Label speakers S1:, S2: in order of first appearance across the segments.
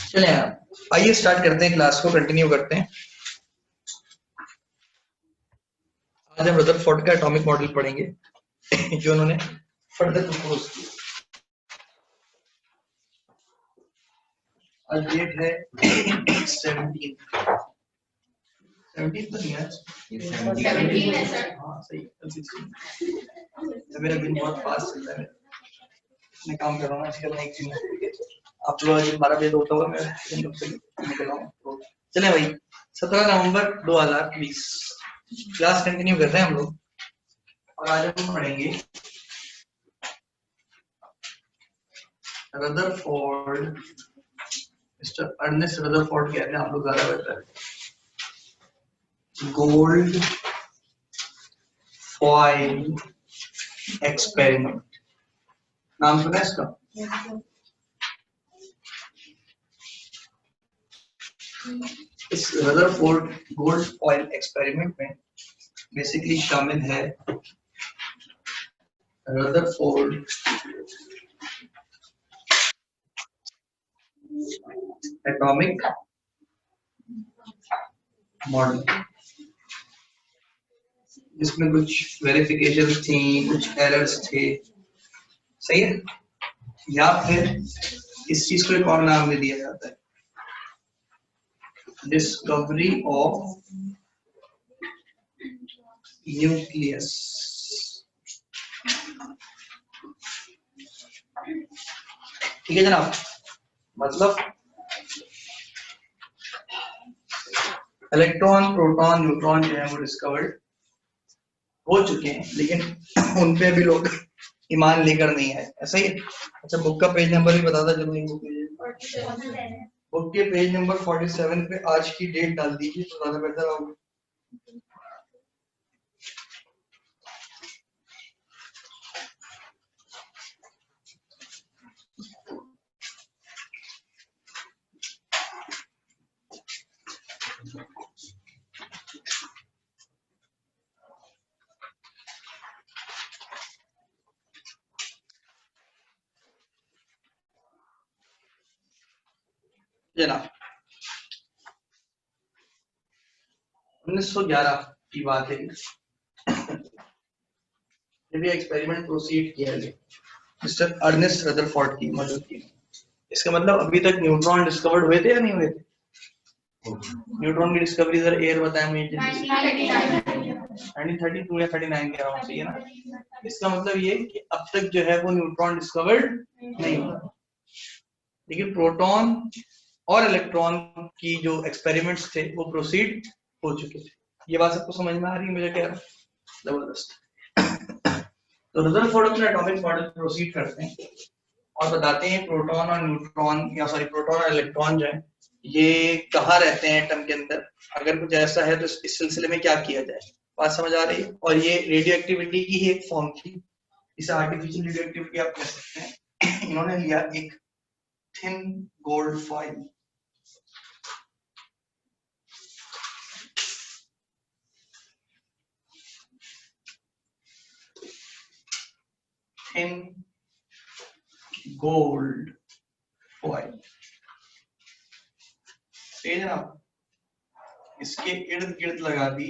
S1: चले आइए स्टार्ट करते हैं, क्लास को कंटिन्यू करते हैं। आज हम रदरफोर्ड का एटॉमिक मॉडल पढ़ेंगे जो उन्होंने फर्दर प्रपोज किया। आज डेट है 17 तो नहीं है, 17 है सर। हाँ सही, मेरा दिन बहुत फास्ट चल रहा है, मैं काम कर रहा हूँ आजकल एक दिन। आप लोग 12 बजे होता होगा, मैं निकल रहा हूँ। चले भाई, 17 नवंबर 2020 क्लास कंटिन्यू कर रहे हैं हम लोग, और आज हम पढ़ेंगे रदरफोर्ड, मिस्टर अर्नेस्ट रदरफोर्ड कहते हैं, आप लोग ज्यादा बेहतर, गोल्ड फॉइल एक्सपेरिमेंट। नाम सुना है इसका? इस रदरफोर्ड गोल्ड फॉइल एक्सपेरिमेंट में बेसिकली शामिल है रदरफोर्ड एटॉमिक मॉडल, जिसमें कुछ वेरिफिकेशन थी, कुछ एरर्स थे, सही है। या फिर इस चीज को एक और नाम दे दिया जाता है, डिस्कवरी ऑफ न्यूक्लियस। ठीक है जनाब, मतलब इलेक्ट्रॉन, प्रोटॉन, न्यूट्रॉन जो है वो डिस्कवर्ड हो चुके हैं, लेकिन उन पे भी लोग ईमान लेकर नहीं आए, ऐसा ही है। अच्छा, बुक का पेज नंबर भी बता था जरूरी, बुक के पेज नंबर 47 पे आज की डेट डाल दीजिए तो ज्यादा बेहतर होगा। जनाब 1911 की बात है, जब ये एक्सपेरिमेंट प्रोसीड किया गया मिस्टर अर्नेस्ट रदरफोर्ड की मदद की। इसका मतलब अभी तक न्यूट्रॉन डिस्कवर्ड हुए थे या नहीं हुए थे? न्यूट्रॉन की डिस्कवरी सर ईयर बताया मुझे, 1932 या 39 के अराउंड, सही है ना। इसका मतलब ये कि अब तक जो है वो न्यूट्रॉन डिस्कवर्ड नहीं हुआ, लेकिन प्रोटॉन और इलेक्ट्रॉन की जो एक्सपेरिमेंट्स थे वो प्रोसीड हो चुके थे। ये बात सबको समझ में आ रही है मुझे, क्या जबरदस्त। तो रदरफोर्ड अपना एटॉमिक मॉडल प्रोसीड करते हैं और बताते हैं प्रोटॉन और न्यूट्रॉन, या सॉरी प्रोटॉन और इलेक्ट्रॉन जो है ये कहाँ रहते हैं एटम के अंदर, अगर कुछ ऐसा है तो इस सिलसिले में क्या किया जाए। बात समझ आ रही है? और ये रेडियो एक्टिविटी की ही एक फॉर्म थी, इसे आर्टिफिशियल रेडियो एक्टिविटी आप कह सकते हैं। इन्होंने लिया एक thin gold foil, thin gold foil, ठीक है ना। इसके इर्द गिर्द लगा दी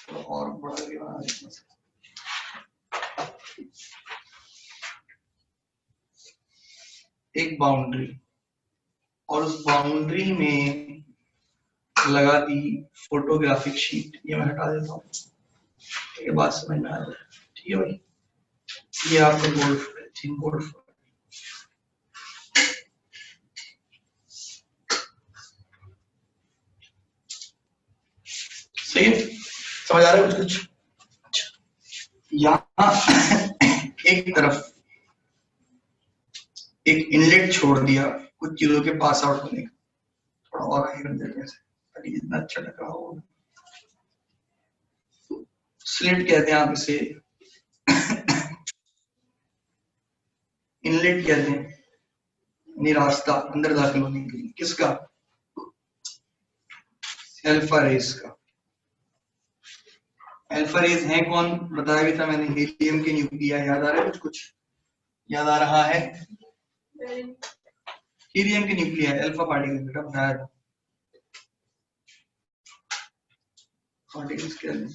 S1: तो और बड़ा एक बाउंड्री, और उस बाउंड्री में लगा दी फोटोग्राफिक शीट। ये मैं हटा देता हूँ, ये बात समझ में आ जाए, ठीक है भाई। ये आपका गोल्ड थिन गोल्ड सही है, समझ आ रहा है कुछ कुछ? अच्छा, यहाँ एक तरफ एक इनलेट छोड़ दिया कुछ चीजों के पास आउट होने का, थोड़ा और आगे कर देते हैं ताकि जितना अच्छा लग रहा हो। स्लिट कहते हैं आप इसे, इनलेट कहते हैं, यानी रास्ता अंदर दाखिल होने के लिए। किसका? अल्फा रेस का। अल्फा रेस है कौन? बताया भी था मैंने, हीलियम के न्यूक्लिया, याद आ रहा है कुछ कुछ? याद आ रहा है? हीलियम की न्यूक्लियर अल्फा पार्टिकल बेटा बताया था। पार्टिकल्स क्या है?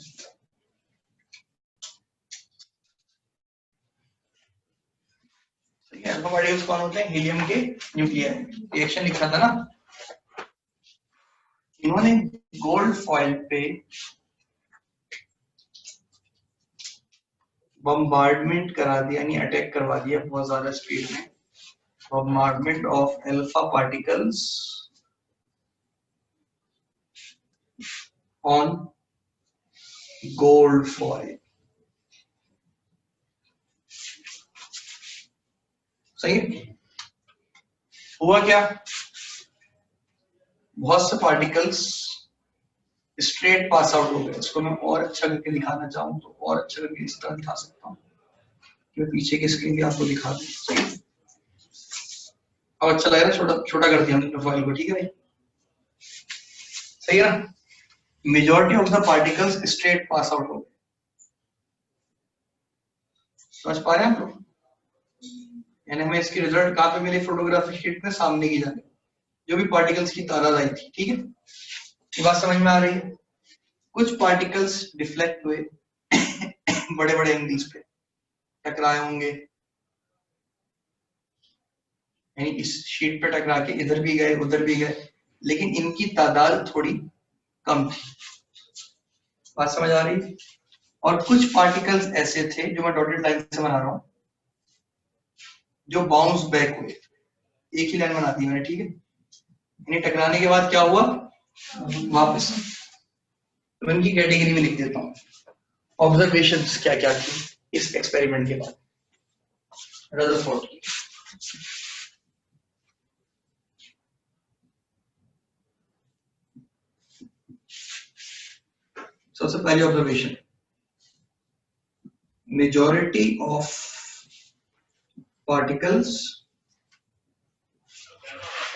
S1: अल्फा पार्टिकल्स कौन होते हैं? हीलियम के न्यूक्लियर। रिएक्शन लिखा था ना, इन्होंने गोल्ड फॉइल पे बम्बार्डमेंट करा दिया, यानी अटैक करवा दिया बहुत ज्यादा स्पीड में। Bombardment of alpha particles on gold foil. सही। हुआ क्या? बहुत से पार्टिकल्स स्ट्रेट पास आउट हो गए। इसको मैं और अच्छा करके दिखाना चाहूँ तो और अच्छा करके इस तरह दिखा सकता हूँ कि मैं पीछे की स्क्रीन भी आपको दिखा दूं। अब अच्छा लग रहा है? छोटा छोटा कर दिया हमने प्रोफाइल को, ठीक है भाई? सही है ना? Majority of the particles straight pass out हो गए। समझ पा रहे हैं आप लोग? यानी हमें इसकी रिजल्ट कहाँ पे मिली? फोटोग्राफी शीट में सामने की जाने जो भी पार्टिकल्स की तादाद आई थी, ठीक है? ये बात समझ में आ रही है? कुछ पार्टिकल्स डिफ्लेक्ट हुए बड़े बड़े एंगल्स पे टकराए होंगे, यानी इस शीट पे टकरा के इधर भी गए उधर भी गए, लेकिन इनकी तादाद थोड़ी कम थी। बात समझ आ रही? और कुछ पार्टिकल्स ऐसे थे जो मैं डॉटेड लाइन से बना रहा हूं, जो बाउंस बैक हुए। एक ही लाइन बना दी मैंने, ठीक है? इन्हें टकराने के बाद क्या हुआ? वापस। तो इनकी कैटेगरी में लिख देता हूँ ऑब्जर्वेशंस क्या क्या थी इस एक्सपेरिमेंट के बाद रदरफोर्ड की। सबसे पहली observation, majority of particles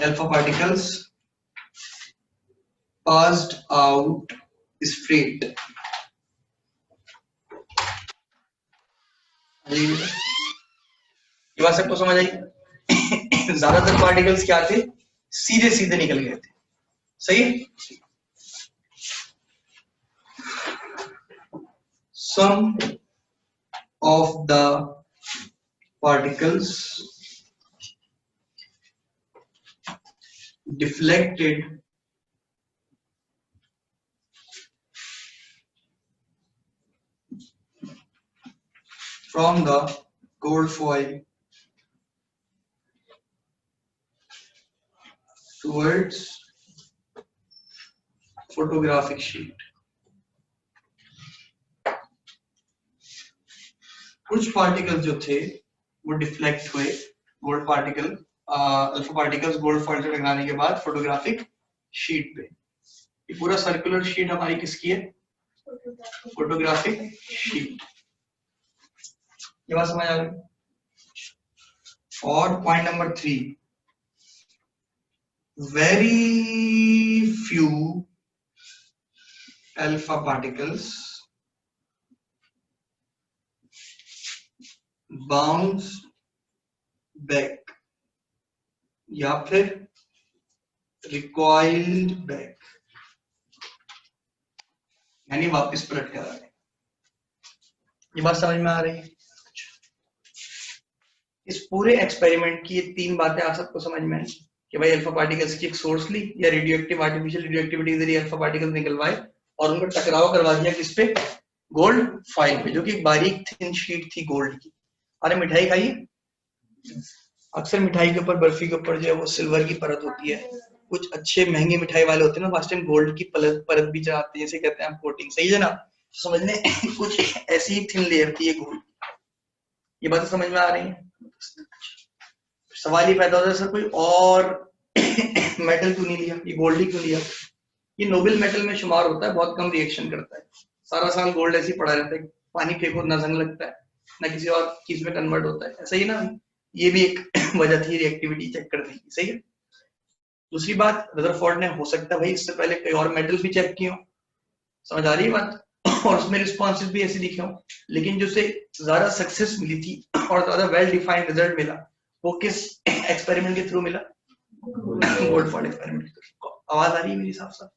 S1: alpha particles passed out straight। ये बात सबको समझ आई? ज्यादातर पार्टिकल्स क्या थे? सीधे सीधे निकल गए थे। सही है? Some of the particles deflected from the gold foil towards photographic sheet। कुछ पार्टिकल जो थे वो डिफ्लेक्ट हुए, gold particle alpha particles gold foil से टकराने के बाद फोटोग्राफिक शीट पे। ये पूरा सर्कुलर शीट हमारी किसकी है? Photographic sheet. ये बात समझ आ गई? और point number 3, very few alpha particles bounce back या फिर recoiled back, यानी वापस पलट कर आ गए। ये बात समझ में आ रही है? इस पूरे एक्सपेरिमेंट की ये 3 बातें आप सबको समझ में आई कि भाई अल्फा पार्टिकल्स की एक सोर्स ली या रेडियोएक्टिव आर्टिफिशियल रेडियोएक्टिविटी के जरिए अल्फा पार्टिकल्स निकलवाए और उनका टकराव करवा दिया किस पे? गोल्ड फॉइल पे, जो कि एक बारीक थिन शीट थी गोल्ड की। अरे मिठाई खाइए, अक्सर मिठाई के ऊपर बर्फी के ऊपर जो है वो सिल्वर की परत होती है। कुछ अच्छे महंगे मिठाई वाले होते हैं ना, फास्ट टाइम गोल्ड की परत भी चढ़ाते हैं, जैसे कहते हैं कोटिंग। सही है ना? समझने कुछ ऐसी थिन लेयर थी ये गोल्ड। ये बातें समझ में आ रही हैं? सवाल ही पैदा होता है, सर कोई और मेटल क्यों नहीं लिया, ये गोल्ड ही क्यों लिया? ये नोबल मेटल में शुमार होता है, बहुत कम रिएक्शन करता है। सारा साल गोल्ड ऐसे ही पड़ा रहता है, पानी फेंको ना जंग लगता है, ना किसी और चीज में कन्वर्ट होता है। ऐसा ही ना, ये भी एक वजह थी रिएक्टिविटी चेक करने की। सही है? दूसरी बात, रदरफोर्ड ने हो सकता है भाई इससे पहले कई और मेटल भी चेक किए हो। समझ आ रही है बात? और उसमें रिस्पॉन्सेज भी ऐसे दिखे हों, लेकिन जो उसे ज्यादा सक्सेस मिली थी और ज्यादा वेल डिफाइंड रिजल्ट मिला वो किस एक्सपेरिमेंट के थ्रू मिला? गोल्डफॉर्ड एक्सपेरिमेंट के थ्रू। आवाज आ रही है मेरी साफ साफ?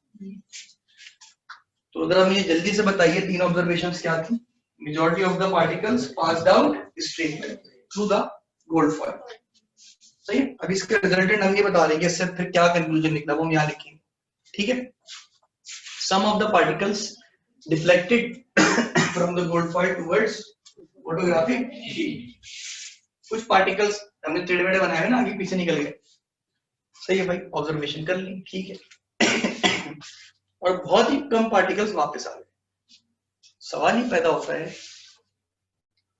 S1: तो अगर मुझे जल्दी से बताइए तीन ऑब्जर्वेशंस क्या थी? Majority of the particles passed out straight through the gold foil. सही है। अब इसका रिजल्टेंट हम ये बता देंगे, इससे फिर क्या कंक्लूजन निकला वो हम यहाँ लिखेंगे, ठीक है। Some of the particles deflected from the gold foil towards photographic sheet. कुछ पार्टिकल्स हमने टेढ़े मेढ़े बनाए हैं ना, आगे पीछे निकल गए। सही है भाई, ऑब्जर्वेशन कर ली, ठीक है। और बहुत ही कम पार्टिकल्स वापस आ गए। सवाल ही पैदा होता है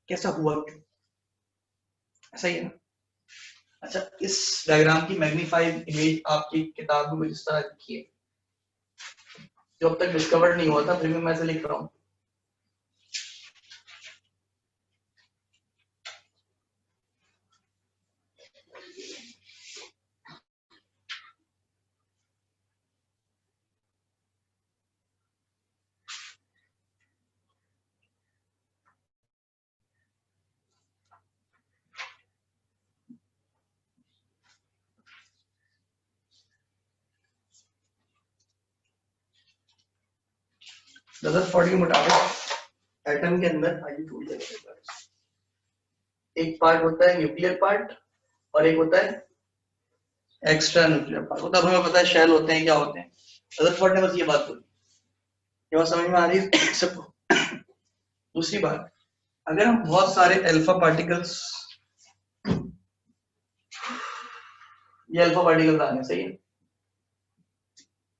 S1: कैसा हुआ क्यों? ऐसा ही है ना। अच्छा, इस डायग्राम की मैग्नीफाइड इमेज आपकी किताब में इस तरह लिखी है, जो अब तक डिस्कवर नहीं हुआ था, फिर भी मैं ऐसे लिख रहा हूँ। रदरफोर्ड के मुताबिक एटम के अंदर एक पार्ट होता है न्यूक्लियर पार्ट और एक होता है एक्स्ट्रा न्यूक्लियर पार्ट। तो तब हमें पता है शेल होते हैं क्या होते हैं। रदरफोर्ड ने बस ये बात बोली, ये बात समझ में आ रही है सबको? दूसरी बात, अगर हम बहुत सारे अल्फा पार्टिकल्स, ये अल्फा पार्टिकल्स आ रहे हैं, सही है।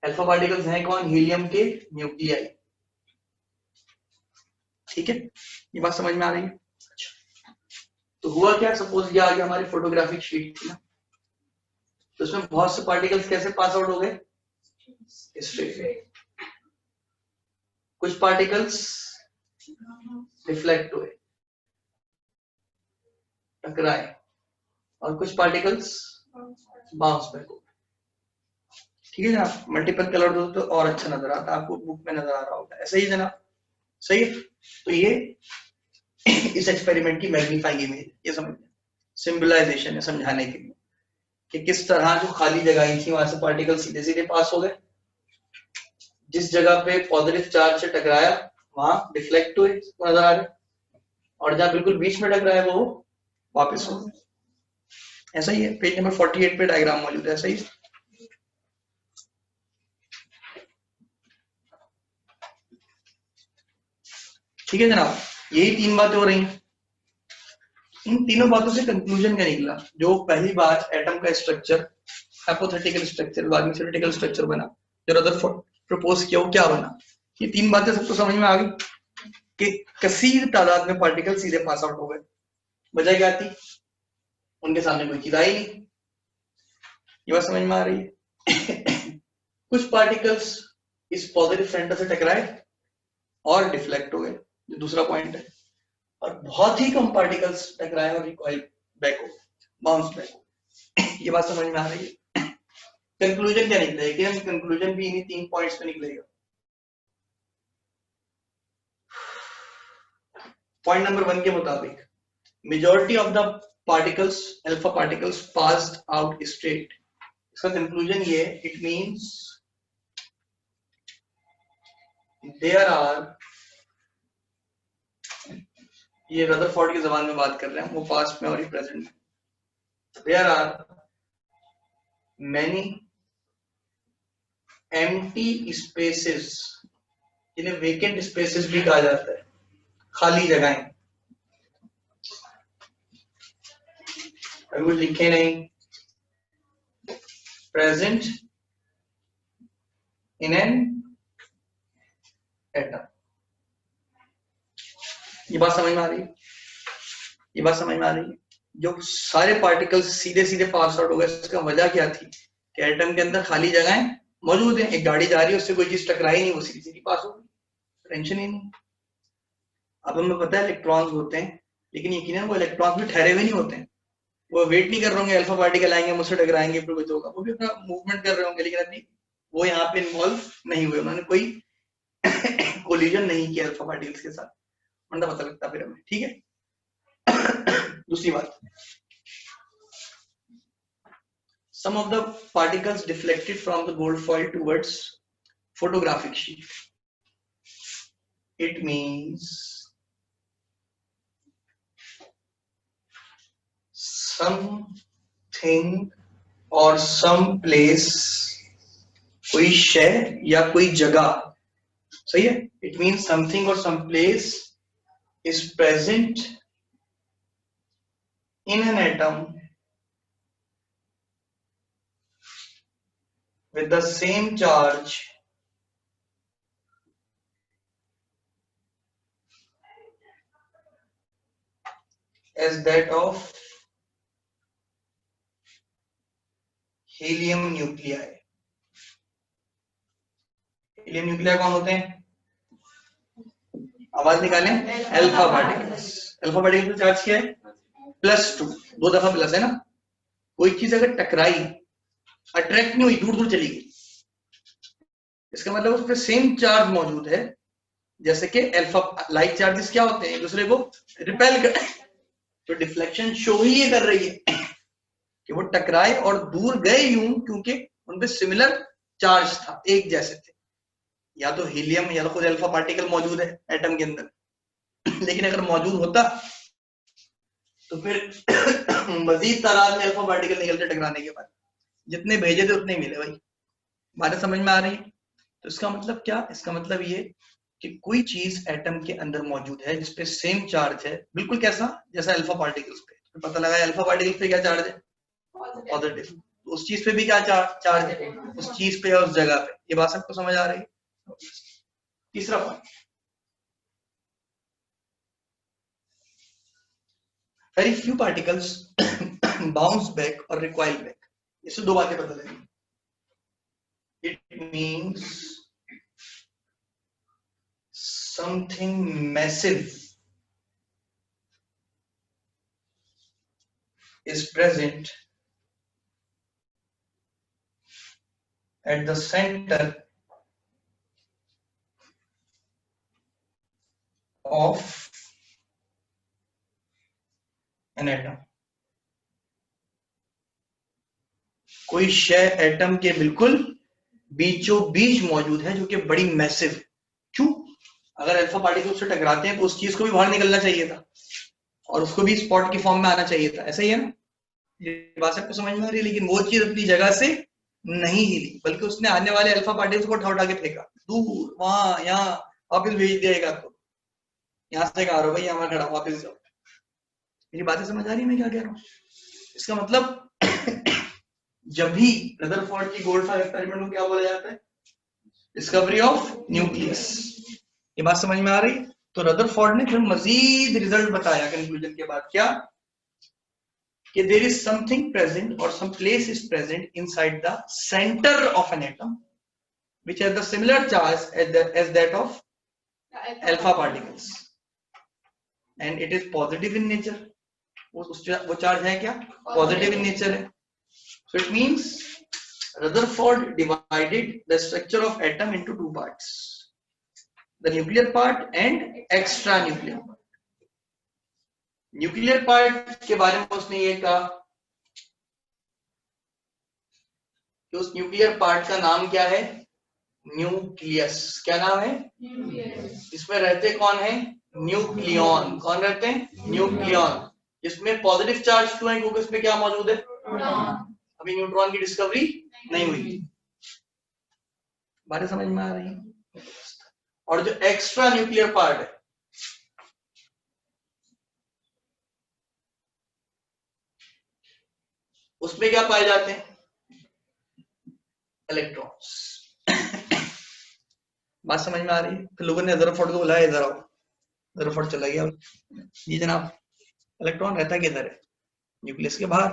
S1: अल्फा पार्टिकल्स हैं कौन? हीलियम के न्यूक्लियाई, ठीक है। ये बात समझ में आ रही है? तो हुआ क्या, सपोज ये आगे हमारी फोटोग्राफिक शीट थी ना, तो उसमें बहुत से पार्टिकल्स कैसे पास आउट हो गए? स्ट्रेट। कुछ पार्टिकल्स रिफ्लेक्ट हुए, टकराए, और कुछ पार्टिकल्स बाउंस बैक हो। ठीक है जनाब, मल्टीपल कलर दो तो और अच्छा नजर आता, आपको बुक में नजर आ रहा होगा, ऐसा ही जनाब, सही है। तो ये इस एक्सपेरिमेंट की मैग्नीफाइंग इमेज, ये समझ सिंबलाइजेशन है समझाने के लिए कि किस तरह जो खाली जगह थी वहां से पार्टिकल सीधे सीधे पास हो गए, जिस जगह पे पॉजिटिव चार्ज से टकराया वहां डिफ्लेक्ट हुए नजर आ रहे, और जहां बिल्कुल बीच में टकराया वो वापस हो गए। ऐसा ही है, पेज नंबर 48 पे डायग्राम मौजूद है, ऐसा ही। ठीक है जनाब, यही तीन बातें हो रही हैं। इन तीनों बातों से कंक्लूजन क्या निकला? जो पहली बात एटम का स्ट्रक्चर हाइपोथेटिकल स्ट्रक्चर, बाद में थ्योरेटिकल स्ट्रक्चर बना, जो रदरफोर्ड प्रपोज किया वो क्या बना? ये तीन बातें सबको समझ में आ गई कि कसीर तादाद में पार्टिकल सीधे पास आउट हो गए। वजह क्या थी? उनके सामने कोई चीज आई नहीं। ये बात समझ में आ रही है? कुछ पार्टिकल्स इस पॉजिटिव सेंटर से टकराए और डिफ्लेक्ट हो गए, जो दूसरा पॉइंट है, और बहुत ही कम पार्टिकल्स टकराए और रिकॉइल बैक हो, बाउंस बैक हो। ये बात समझ में आ रही है? कंक्लूजन क्या निकलेगा? कि कंक्लूजन भी इन्हीं तीन पॉइंट्स पे निकलेगा। पॉइंट नंबर 1 के मुताबिक majority of the particles, alpha particles, passed out straight. इसका कंक्लूजन ये है, इट मींस देयर आर, ये रदरफोर्ड की जबान में बात कर रहे हैं, वो पास्ट में और ही प्रेजेंट में। There are many empty spaces, जिन्हें वेकेंट स्पेसेस भी कहा जाता है, खाली जगहें। अगर कुछ लिखे नहीं, प्रेजेंट इन एन एटम। ये बात समझ में आ रही है? ये बात समझ में आ रही है? जो सारे पार्टिकल्स सीधे सीधे पास आउट हो गए, इसका वजह क्या थी? कि एटम के अंदर खाली जगहें मौजूद है, एक गाड़ी जा रही है, उससे कोई चीज टकराई नहीं, वो सीधी सीधी पास हो गई, टेंशन ही नहीं। अब हमें पता है इलेक्ट्रॉन्स होते हैं, लेकिन यकीनन वो इलेक्ट्रॉन्स भी ठहरे हुए नहीं होते हैं, वो वेट नहीं कर रहे होंगे अल्फा पार्टिकल आएंगे मुझसे टकराएंगे फिर कुछ होगा, वो भी अपना मूवमेंट कर रहे होंगे, लेकिन अभी वो यहाँ पे इन्वॉल्व नहीं हुए, उन्होंने कोई कोलिजन नहीं किया अल्फा पार्टिकल्स के साथ, वरना पता लगता फिर हमें, ठीक है। दूसरी बात, some of the particles deflected from the gold foil towards photographic sheet. It means something or some place, कोई शय या कोई जगह, सही है। It means something or some place is present in an atom with the same charge as that of helium nuclei. Helium nuclei कौन होते हैं? आवाज निकालें, अल्फा पार्टिकल्स। अल्फा पार्टिकल का चार्ज क्या है? +2, 2 दफा प्लस है ना। कोई चीज अगर टकराई, अट्रैक्ट नहीं हुई, दूर दूर चली गई, इसका मतलब उस पर सेम चार्ज मौजूद है, जैसे कि अल्फा लाइक चार्जेस क्या होते हैं, एक दूसरे को रिपेल कर, तो डिफ्लेक्शन शो ही ये कर रही है कि वो टकराए और दूर गए यूं, क्योंकि उनपे सिमिलर चार्ज था, एक जैसे थे। या तो हीलियम या तो खुद अल्फा पार्टिकल मौजूद है एटम के अंदर, लेकिन अगर मौजूद होता तो फिर मजीद तादाद में अल्फा पार्टिकल निकलते टकराने के बाद, जितने भेजे थे उतने मिले। भाई बातें समझ में आ रही है? तो इसका मतलब क्या? इसका मतलब ये कि कोई चीज एटम के अंदर मौजूद है जिसपे सेम चार्ज है, बिल्कुल कैसा, जैसा अल्फा पार्टिकल्स पे। तो पता लगा अल्फा पार्टिकल्स पे क्या चार्ज है? पॉजिटिव। उस चीज पे भी क्या चार्ज है? उस चीज पे या उस जगह पे। ये बात सबको समझ आ रही है? तीसरा point, very few particles bounce back or recoil back. इससे दो बातें पता लगी। It means something massive is present at the center of an atom. कोई शय एटम के बिल्कुल बीचों बीच मौजूद है, जो कि बड़ी मैसिव। क्यों? अगर अल्फा पार्टिकल से टकराते हैं तो उस चीज को भी बाहर निकलना चाहिए था और उसको भी स्पॉट की फॉर्म में आना चाहिए था, ऐसा ही है ना? ये बात सबको समझ में आ रही है? लेकिन वो चीज अपनी जगह से नहीं हिली, बल्कि उसने आने वाले अल्फा पार्टिकल्स को उठा उठा के फेंका दूर, वहां, यहाँ वापिस भेज दिया एक आपको। यहाँ से कहा भाई यहाँ खड़ा, वापिस जाओ। मेरी बातें समझ आ रही है मैं क्या कह रहा हूँ? इसका मतलब जब भी रदरफोर्ड की गोल्ड फायर एक्सपेरिमेंट को क्या बोला जाता है? Discovery of nucleus. ये बात समझ में आ रही? तो रदरफोर्ड ने फिर मजीद रिजल्ट बताया कंक्लूजन के बाद, क्या कि देयर इज समथिंग प्रेजेंट और some place is present inside the centre of an atom which has the similar charge as that of alpha particles and it is positive in nature. वो charge है क्या? Positive in nature है। So it means Rutherford divided the structure of atom into two parts, the nuclear part and extra nuclear part. Nuclear part के बारे में उसने ये कहा कि उस न्यूक्लियर पार्ट का नाम क्या है? न्यूक्लियस। क्या नाम है? इसमें रहते कौन है? न्यूक्लियॉन। कौन रहते हैं? न्यूक्लियॉन। इसमें पॉजिटिव चार्ज क्यों है? क्योंकि इसमें क्या मौजूद है? अभी न्यूट्रॉन की डिस्कवरी नहीं हुई। बातें समझ में आ रही है? और जो एक्स्ट्रा न्यूक्लियर पार्ट है, उसमें क्या पाए जाते हैं? इलेक्ट्रॉन्स। बात समझ में आ रही है? तो लोगों ने रदरफोर्ड को बुलाया, इधर आओ। रदरफोर्ड चला गया, जी जनाब इलेक्ट्रॉन रहता किधर है? न्यूक्लियस के बाहर।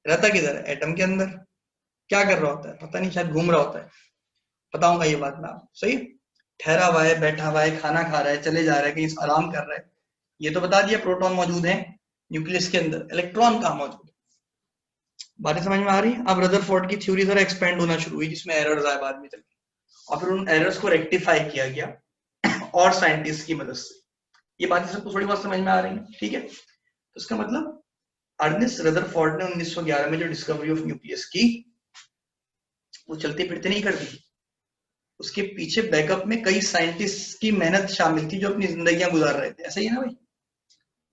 S1: रहता किधर है? एटम के अंदर। क्या कर रहा होता है? पता नहीं, शायद घूम रहा होता है। बताऊंगा ये बात मैं आपको। सही, ठहरा हुआ है, बैठा हुआ है, खाना खा रहा है, चले जा रहा है, कहीं आराम कर रहा है। ये तो बता दिया प्रोटॉन मौजूद है न्यूक्लियस के अंदर, इलेक्ट्रॉन कहाँ मौजूद है? बातें समझ में आ रही है? अब रदरफोर्ड की थ्योरी जरा एक्सपेंड होना शुरू हुई, जिसमें एरर्स आए बाद में चल। और फिर उन एरर्स को रेक्टिफाई किया गया और साइंटिस्ट की मदद से। ये बातें सबको थोड़ी बहुत समझ में आ रही है, ठीक है। तो इसका मतलब अर्नेस्ट रदरफोर्ड ने 1911 में जो डिस्कवरी ऑफ न्यूक्लियस की, वो चलते फिरते नहीं कर दी, उसके पीछे बैकअप में कई साइंटिस्ट की मेहनत शामिल थी जो अपनी जिंदगियां गुजार रहे थे, ऐसा ही है ना भाई।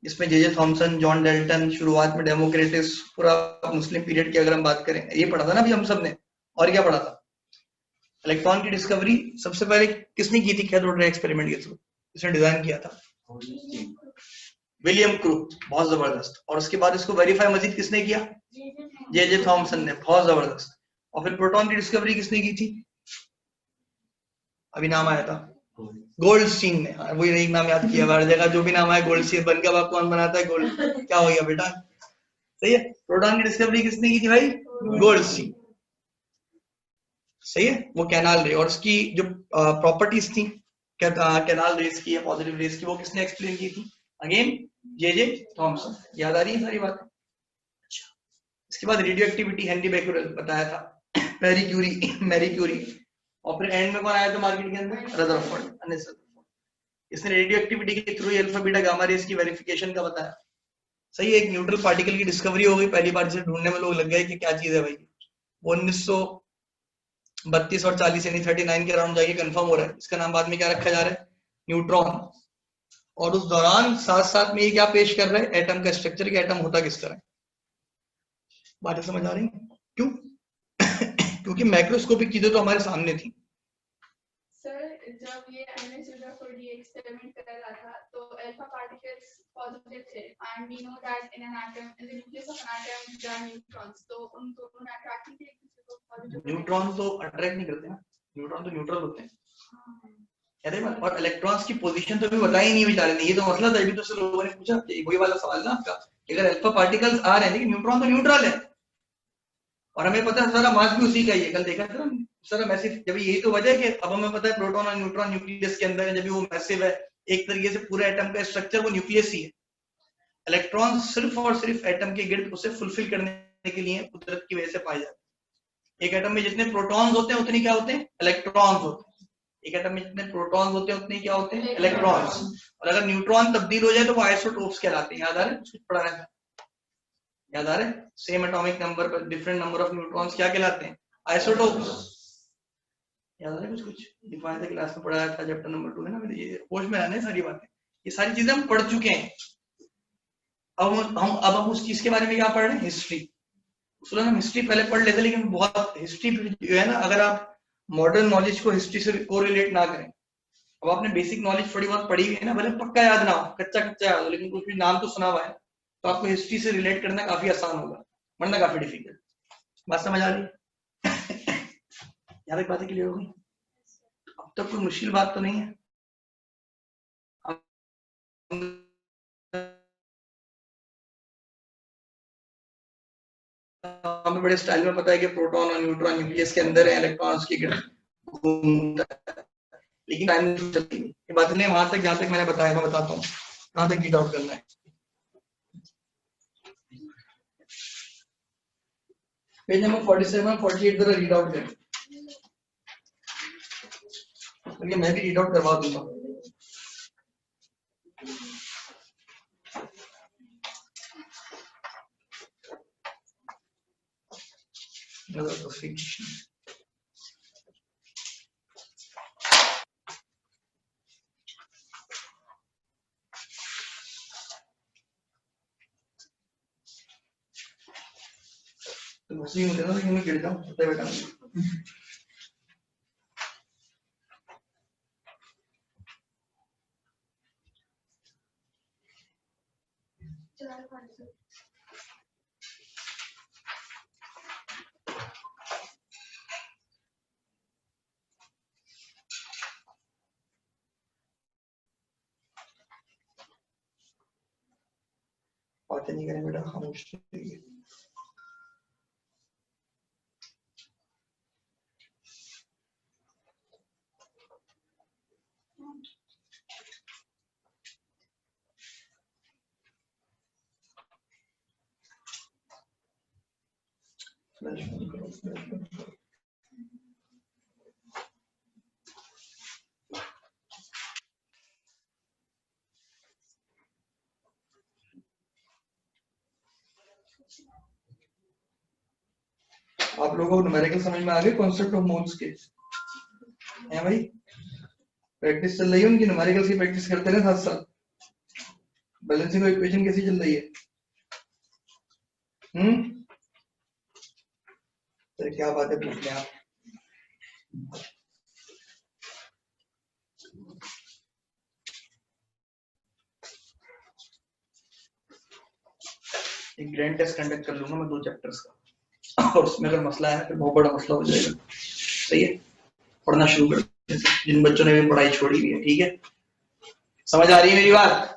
S1: इसमें जे थॉमसन, जॉन डेल्टन, शुरुआत में डेमोक्रेटिस, पूरा मुस्लिम पीरियड की अगर हम बात करें, ये पढ़ा था ना अभी हम सब ने। और क्या पढ़ा था? इलेक्ट्रॉन की डिस्कवरी सबसे पहले किसने की थी कैथोड रे एक्सपेरिमेंट के थ्रू? इसने डिजाइन किया था विलियम क्रूक, बहुत जबरदस्त। और उसके बाद इसको वेरीफाई मजीद किसने किया? जे थॉमसन ने, बहुत जबरदस्त। और फिर प्रोटॉन की डिस्कवरी किसने की थी? अभी नाम आया था गोल्डस्टीन ने। हाँ, वही एक नाम याद किया, हर जगह जो भी नाम आया गोल्डस्टीन बन के अब कौन बनाता है? गोल्ड। क्या हो गया बेटा? सही है। प्रोटॉन की डिस्कवरी किसने की थी भाई? गोल्डस्टीन। सही है। वो कैनाल रे और उसकी जो प्रॉपर्टीज थी कैनाल रेस की या पॉजिटिव रेस की, वो किसने एक्सप्लेन की थी? Again J Thomson. याद आ रही है सारी बातें? अच्छा, इसके बाद रेडियो एक्टिविटी हेनरी बेकरेल बताया था, मैरी क्यूरी, और फिर एंड में कौन आया था मार्केट के अंदर? Rutherford, Ernest Rutherford. इसने रेडियो एक्टिविटी के through alpha beta gamma rays की वेरिफिकेशन का बताया। सही है। एक न्यूट्रल पार्टिकल की डिस्कवरी हो गई, पहली बार जिसे ढूंढने में लोग लग गए कि क्या चीज है भाई। 1932 और 40 यानी 39 के अराउंड जाके कंफर्म हो रहा है। इसका नाम बाद में क्या रखा जा रहा है? न्यूट्रॉन। और उस दौरान साथ साथ में ये क्या पेश कर रहे हैं? एटम का स्ट्रक्चर, कि एटम होता किस तरह। बातें समझ आ रही? क्यों? क्योंकि मैक्रोस्कोपिक चीजें तो हमारे सामने थी।
S2: सर, जब ये रदरफोर्ड एक्सपेरिमेंट कर रहा था तो अल्फा पार्टिकल्स पॉजिटिव थे and we know that in an atom, in the nucleus of an atom there are neutrons, तो उन दोनों ने अट्रैक्ट नहीं किया एक दूसरे को? पॉजिटिव
S1: न्यूट्रॉन तो अट्रैक्ट नहीं करते ना, न्यूट्रॉन तो न्यूट्रल होते हैं। कहते हैं। और इलेक्ट्रॉन्स की पोजीशन तो अभी बताई नहीं बेचारे ने, ये तो मसला था। अभी तो सब लोगों ने पूछा, वही वाला सवाल ना आपका, अगर अल्फा पार्टिकल्स आ रहे हैं लेकिन न्यूट्रॉन तो न्यूट्रल है और हमें पता है सारा मास भी उसी का ही है। कल देखा था ना सारा मैसिव, जब यही तो वजह है कि अब हमें पता है प्रोटॉन और न्यूट्रॉन न्यूक्लियस के अंदर है, जब वो मैसिव है, एक तरीके से पूरे एटम का स्ट्रक्चर वो न्यूक्लियस ही है। इलेक्ट्रॉन सिर्फ और सिर्फ एटम के गिर्द उसे फुलफिल करने के लिए कुदरत की वजह से पाए जाते हैं। एक एटम में जितने प्रोटॉन्स होते हैं उतने क्या होते हैं? इलेक्ट्रॉन्स होते हैं। एक एटम में जितने प्रोटॉन्स होते हैं उतने क्या होते हैं? इलेक्ट्रॉन्स। और अगर न्यूट्रॉन तब्दील हो जाए तो वो आइसोटोप्स कहलाते हैं। याद आ रहे हैं? कुछ पढ़ा है? याद आ रहे हैं? सेम एटॉमिक नंबर पर डिफरेंट नंबर ऑफ न्यूट्रॉन्स क्या कहलाते हैं? आइसोटोप्स। याद आ रहा है? कुछ डिफाइन द क्लास में पढ़ाया था, चैप्टर नंबर 2 है ना। ये होश में रहने सारी बातें, ये सारी चीजें हम पढ़ चुके हैं। अब हम उस चीज के बारे में क्या पढ़ रहे हैं? हिस्ट्री। उसमें हम हिस्ट्री पहले पढ़ लेते, लेकिन बहुत हिस्ट्री जो है ना, अगर आप मॉडर्न नॉलेज को हिस्ट्री से कोरिलेट ना करें, अब आपने बेसिक नॉलेज थोड़ी बहुत पढ़ी हुई है ना, भले पक्का याद ना हो, कच्चा कच्चा याद हो, लेकिन कुछ भी नाम तो सुना हुआ है, तो आपको हिस्ट्री से रिलेट करना काफी आसान होगा, वरना काफी डिफिकल्ट। बात समझ आ रही? यहाँ तक बातें क्लियर हो गई? अब तक कोई मुश्किल बात तो नहीं है? हमें बड़े स्टाइल में पता है कि प्रोटॉन और न्यूट्रॉन न्यूक्लियस के अंदर है, इलेक्ट्रॉन उसके घूमता है, लेकिन टाइम नहीं चलती। ये बात नहीं, वहां तक जहां तक मैंने बताया, मैं बताता हूँ कहां तक रीड आउट करना है। पेज नंबर 47 48 जरा रीड आउट करें, मैं भी रीड आउट करवा दूंगा। तो घुसी मुझे ना, लेकिन मैं गिर जाऊं, पता है बेटा। बातें नहीं करें बेटा, खामोश रहिए। आप लोगों को न्यूमेरिकल समझ में आ गए कॉन्सेप्ट ऑफ मोल्स के हैं भाई? प्रैक्टिस चल रही है उनकी, न्यूमेरिकल की प्रैक्टिस करते रहे साथ साथ। बैलेंसिंग इक्वेशन कैसी चल रही है? तो क्या बात है पूछ लें आप। एक ग्रैंड टेस्ट कंडक्ट कर लूंगा मैं 2 चैप्टर्स का, और उसमें अगर मसला है फिर बहुत बड़ा मसला हो जाएगा। सही है, पढ़ना शुरू कर जिन बच्चों ने भी पढ़ाई छोड़ी हुई है। ठीक है, समझ आ रही है मेरी बात?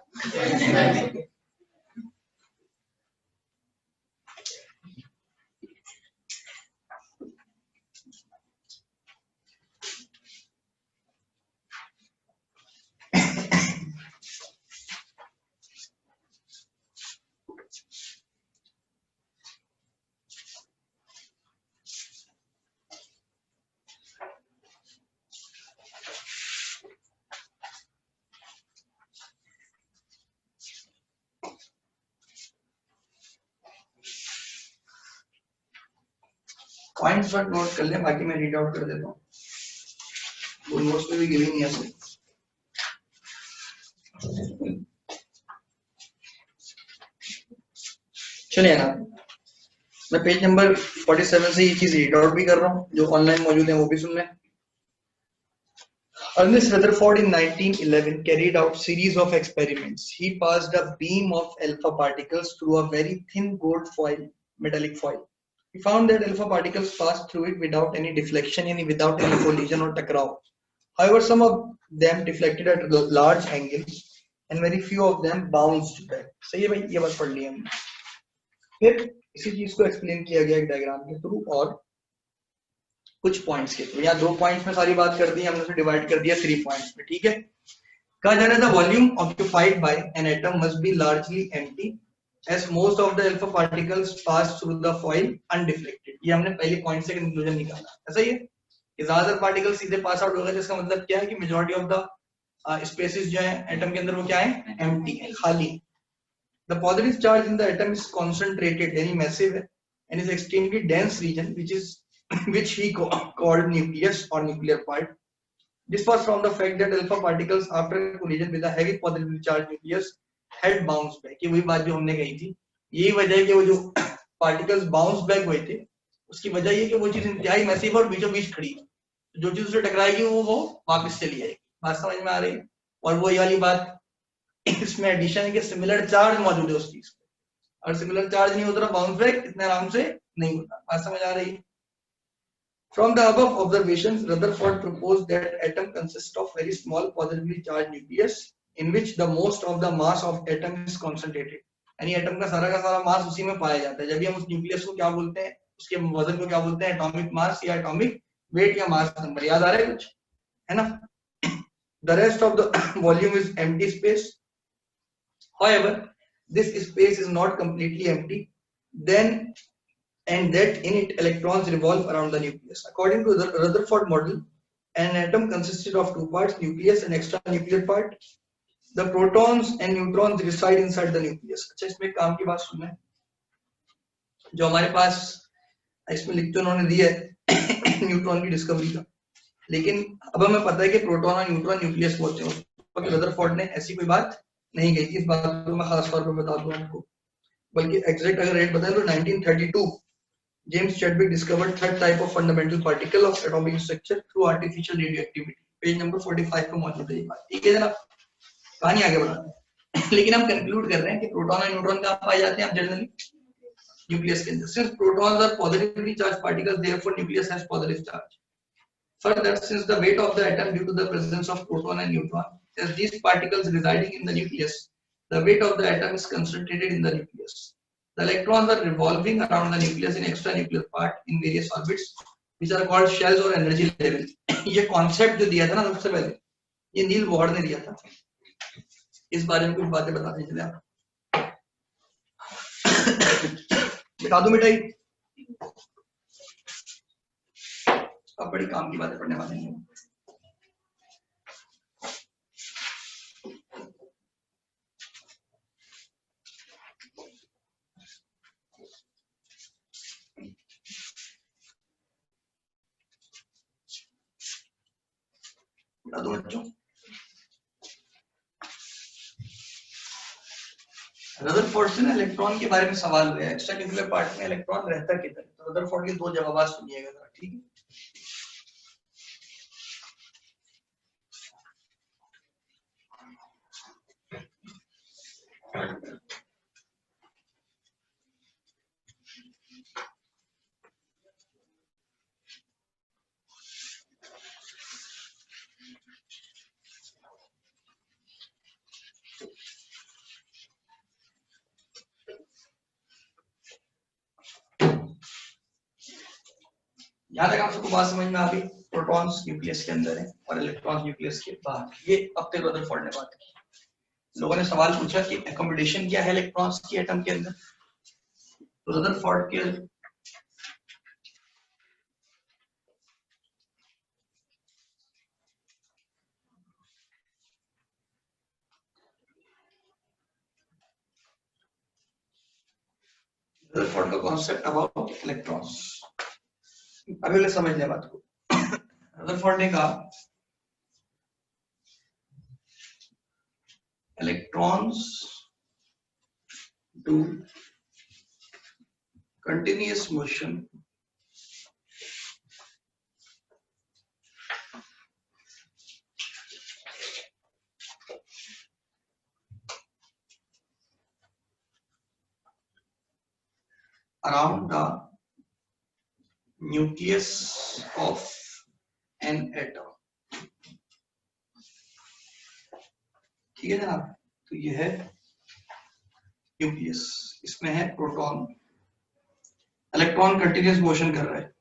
S1: पॉइंट्स नोट कर लें, बाकी मैं रीड आउट कर देता हूँ। नोट्स पे भी गिविंग है। चलिए ना, मैं पेज नंबर 47 से ये चीज रीड आउट भी कर रहा हूँ, जो ऑनलाइन मौजूद है वो भी सुन लें। Ernest Rutherford in 1911 carried out series of experiments. He passed a beam of alpha particles through a very thin gold foil, metallic foil. He found that alpha particles passed through it without any deflection, without any collision or takraw. However, some of them deflected at large angles and very few of them bounced back. सही है भाई, ये बात पढ़ ली हमने। फिर इसी चीज को एक्सप्लेन किया गया एक डायग्राम के थ्रू और कुछ पॉइंट्स के थ्रू। यहाँ 2 पॉइंट्स में सारी बात कर दी हमने, उसे डिवाइड कर दिया 3 पॉइंट्स में। ठीक है, कहा जा रहा था volume occupied by an atom must be largely empty as most of the alpha particles pass through the foil undeflected। ये हमने पहले पॉइंट से कंक्लूजन निकाला। ऐसा ही है कि ज्यादातर पार्टिकल सीधे पास आउट होगा, जिसका मतलब क्या है कि मेजॉरिटी ऑफ द स्पेसेस जो है एटम के अंदर वो क्या है, एम्प्टी है, खाली। The positive charge in the atom is concentrated, यानी massive है, and is extremely dense region which he called nucleus or nuclear part. This was from the fact that alpha particles after collision with a heavy positively charged nucleus had bounced back। ये वही बात जो हमने कही थी, यही वजह है कि वो जो पार्टिकल्स बाउंस बैक हुए थे, उसकी वजह ये कि वो चीज इंतहाई मैसिव और बीचों बीच खड़ी है, जो चीज उसे टकराएगी वो वापस चली जाएगी। बात समझ में आ रही है? और वो ये वाली बात इसमें एडिशन है कि सिमिलर चार्ज मौजूद है उस चीज पे, और सिमिलर चार्ज नहीं होता बाउंस बैक इतने आराम से नहीं होता। बात समझ आ रही है? From the above observations, Rutherford proposed that atom consists of very small positively charged nucleus in which the most of the mass of atom is concentrated। यानी एटम का सारा मास उसी में पाया जाता है। जब भी हम उस न्यूक्लियस को क्या बोलते हैं, उसके वजन को क्या बोलते हैं, एटॉमिक मास या एटॉमिक वेट या मास नंबर। याद आ रहा है कुछ, है ना? The rest of the volume is empty space. However, this space is not completely empty, then and that in it electrons revolve around the nucleus. According to the Rutherford model, an atom consisted of 2 parts, nucleus and extranuclear part. The protons and neutrons reside inside the nucleus. अच्छा, इसमें एक काम की बात सुनना है, जो हमारे पास इसमें लिख तो उन्होंने दिया है न्यूट्रॉन की डिस्कवरी का, लेकिन अब हमें पता है कि प्रोटॉन और न्यूट्रॉन न्यूक्लियस होते हैं। उस रदरफोर्ड ने ऐसी कोई बात नहीं कही थी। इस बात को मैं खास तौर पर बता दूं आपको, बल्कि एग्जैक्ट अगर रेट बताएं तो 1932 James Chadwick discovered third type of fundamental particle of atomic structure through artificial radioactivity। Page number 45 पे मौजूद है ये बात। ठीक है जनाब, कहानी आगे बढ़ाते हैं लेकिन हम कंक्लूड कर रहे हैं कि प्रोटॉन और न्यूट्रॉन कहाँ पाए जाते हैं आप जनरली, न्यूक्लियस के अंदर। Since protons are positively charged particles, therefore nucleus has positive charge. Further, since the weight of the atom due to the presence of proton and neutron, as these particles residing in the nucleus, the weight of the atom is concentrated in the nucleus. The electrons are revolving around the nucleus in extranuclear part in various orbits, which are called shells or energy level। ये concept जो दिया था ना सबसे पहले, ये नील Bohr ने दिया था। इस बारे में कुछ बातें बताते चले आप। बता दो मिठाई, अब बड़ी काम की बातें पढ़ने वाले हैं। बता दो बच्चों। रदरफोर्ड से ना इलेक्ट्रॉन के बारे में सवाल हुआ है, एक्स्ट्रा न्यूक्लियर पार्ट में इलेक्ट्रॉन रहता किधर, तो रदरफोर्ड के दो जवाब सुनिएगा जरा, ठीक है। यहाँ तक आप सबको बात समझ में आ गई, प्रोटॉन्स न्यूक्लियस के अंदर है और इलेक्ट्रॉन्स न्यूक्लियस के बाहर। ये अब तक रदरफोर्ड ने बात की। लोगों ने सवाल पूछा कि एकोमोडेशन क्या है इलेक्ट्रॉन्स की एटम के अंदर, तो रदरफोर्ड के रदरफोर्ड का कॉन्सेप्ट अबाउट इलेक्ट्रॉन्स, अभी समझ लें बात को। रदरफोर्ड ने कहा electrons do continuous motion around the nucleus of an atom। ठीक है जनाब, तो ये है न्यूक्लियस, इसमें है प्रोटॉन, इलेक्ट्रॉन कंटिन्यूअस मोशन कर रहा है।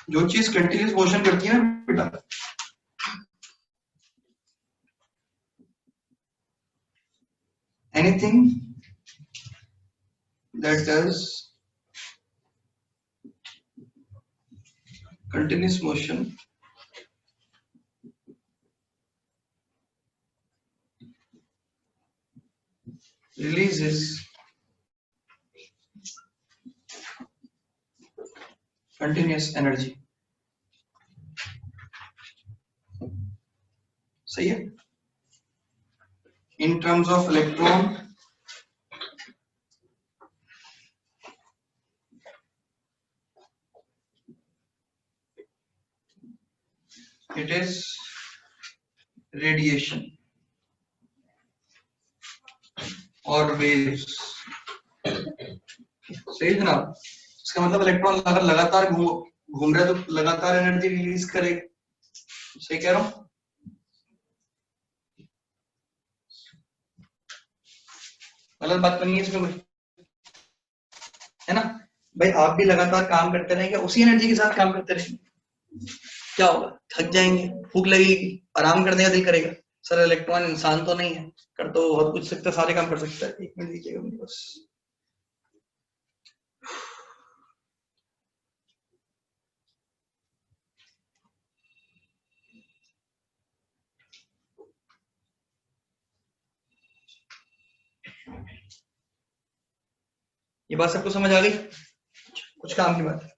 S1: जो चीज कंटिन्यूअस मोशन करती है ना बेटा, anything that does continuous motion releases continuous energy। सही है। in terms of electron it is radiation और waves। सही है ना, इसका मतलब इलेक्ट्रॉन अगर लगातार घूम रहा है तो लगातार एनर्जी रिलीज करेगा। सही कह रहा हूं, गलत बात नहीं है इसमें कोई, है ना भाई। आप भी लगातार काम करते रहेंगे, उसी एनर्जी के साथ काम करते रहेंगे, क्या होगा, थक जाएंगे, भूख लगेगी, आराम करने का दिल करेगा। सर इलेक्ट्रॉन इंसान तो नहीं है, कर तो बहुत कुछ सकता है, सारे काम कर सकता है। एक मिनट दीजिएगा मुझे बस। ये बात सबको समझ आ गई, कुछ काम की बात।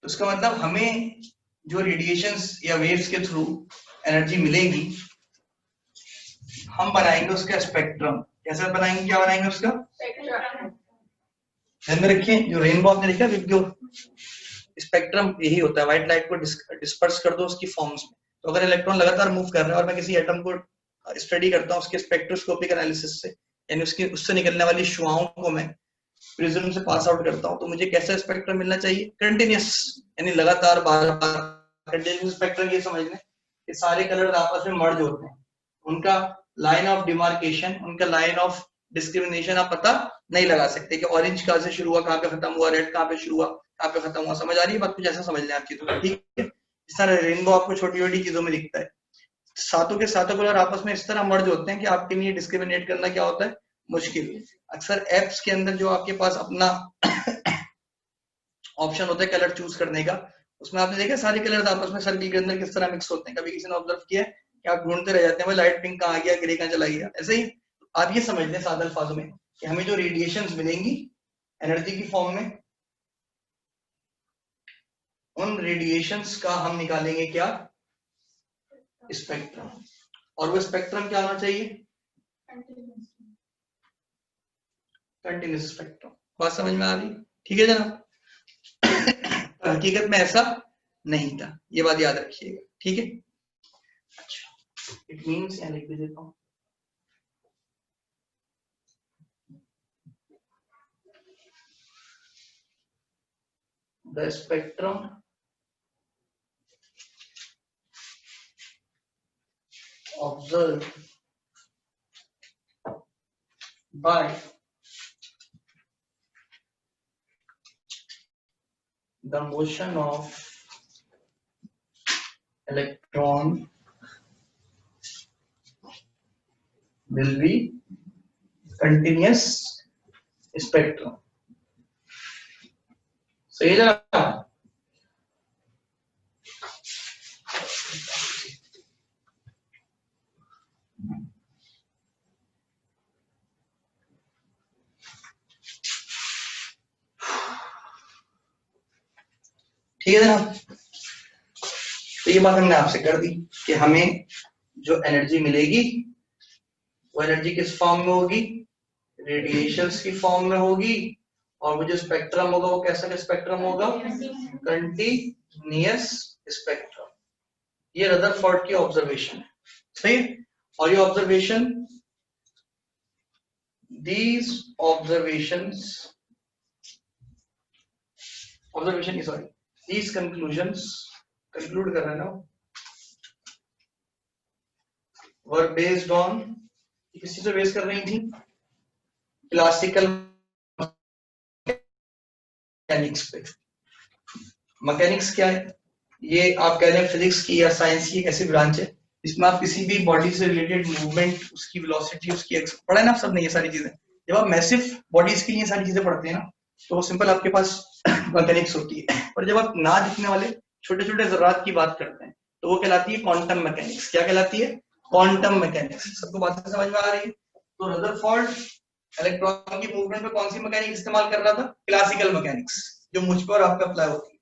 S1: तो इसका मतलब हमें जो रेडिएशंस या वेव्स के थ्रू एनर्जी मिलेगी, हम बनाएंगे उसका स्पेक्ट्रम। कैसे बनाएंगे, क्या बनाएंगे उसका ध्यान में रखिए। जो रेनबो आपने देखा, जो स्पेक्ट्रम यही होता है, व्हाइट लाइट को डिस्पर्स कर दो उसकी फॉर्म्स में। तो अगर इलेक्ट्रॉन लगातार मूव कर रहा है और मैं किसी एटम को स्टडी करता हूँ उसके स्पेक्ट्रोस्कोपिक एनालिसिस से, यानी उससे निकलने वाली शुआओं को मैं प्रिज्म से पास आउट करता हूँ, तो मुझे कैसा स्पेक्ट्रम मिलना चाहिए, कंटिन्यूअस, यानी लगातार बार बार कंटिन्यूअस स्पेक्ट्रम। ये समझ लें कि सारे कलर आपस में मर्ज होते हैं, उनका लाइन ऑफ डिमार्केशन, उनका लाइन ऑफ डिस्क्रिमिनेशन आप पता नहीं लगा सकते कि ऑरेंज कहां से शुरू हुआ, कहां पे खत्म हुआ, रेड कहां पे शुरू हुआ, कहां पे खत्म हुआ। समझ आ रही है बात, कुछ ऐसा समझ लें आप चीजों, ठीक है। इस तरह रेनबो आपको छोटी छोटी चीजों में दिखता है, सातों के सातों कलर आपस में इस तरह मर्ज होते हैं कि आपके लिए डिस्क्रिमिनेट करना क्या होता है, मुश्किल। अक्सर एप्स के अंदर जो आपके पास अपना ऑप्शन होता है कलर चूज करने का, उसमें आपने देखा सारे कलर आपस में सर्किल के अंदर किस तरह मिक्स होते हैं। कभी किसी ने ऑब्जर्व किया कि आप ढूंढते रह जाते हैं, लाइट पिंक कहाँ आ गया, ग्रे कहाँ चला गया। ऐसे ही आप ये समझ लें सादा अल्फाजों में कि हमें जो रेडिएशंस मिलेंगी एनर्जी की फॉर्म में, उन रेडिएशंस का हम निकालेंगे क्या, स्पेक्ट्रम। और वो स्पेक्ट्रम क्या होना चाहिए, कंटिन्यूस स्पेक्ट्रम। बात समझ में आ रही, ठीक है जनाब। हकीकत में ऐसा नहीं था, ये बात याद रखिएगा, ठीक है। अच्छा, इट मींस यहाँ लिख देता हूँ, the spectrum observed by the motion of electron will be continuous spectrum. सही है ना? ठीक है जनाब। तो ये बात हमने आपसे कर दी कि हमें जो एनर्जी मिलेगी वो एनर्जी किस फॉर्म में होगी, रेडिएशंस की फॉर्म में होगी, और वो जो स्पेक्ट्रम होगा वो कैसा स्पेक्ट्रम होगा, कंटिन्यूअस स्पेक्ट्रम। ये रदरफोर्ड की ऑब्जर्वेशन है, सही है। और ये observation, these observations sorry, these conclusions, conclude कर रहे हैं ना, were based on, किस चीज पे बेस कर रही थी, क्लासिकल मैकेनिक्स पे। मैकेनिक्स क्या है, ये आप कह रहे हैं फिजिक्स की या साइंस की एक ऐसी ब्रांच है जिसमें आप किसी भी बॉडी से रिलेटेड मूवमेंट, उसकी वेलोसिटी, उसकी पढ़ा है ना आप सबने ये सारी चीजें। जब आप मैसिव बॉडीज के लिए सारी चीजें पढ़ते हैं ना, तो वो सिंपल आपके पास मैकेनिक्स होती है। और जब आप ना दिखने वाले छोटे छोटे जरूरत की बात करते हैं तो वो कहलाती है क्वांटम मैकेनिक्स। क्या कहलाती है, क्वांटम मैकेनिक्स। सबको बात समझ में आ रही है। तो रदरफोर्ड इलेक्ट्रॉन की मूवमेंट में कौन सी मैकेनिक्स इस्तेमाल कर रहा था, क्लासिकल मैकेनिक्स, जो मुझ पर आप पे अप्लाई होती है।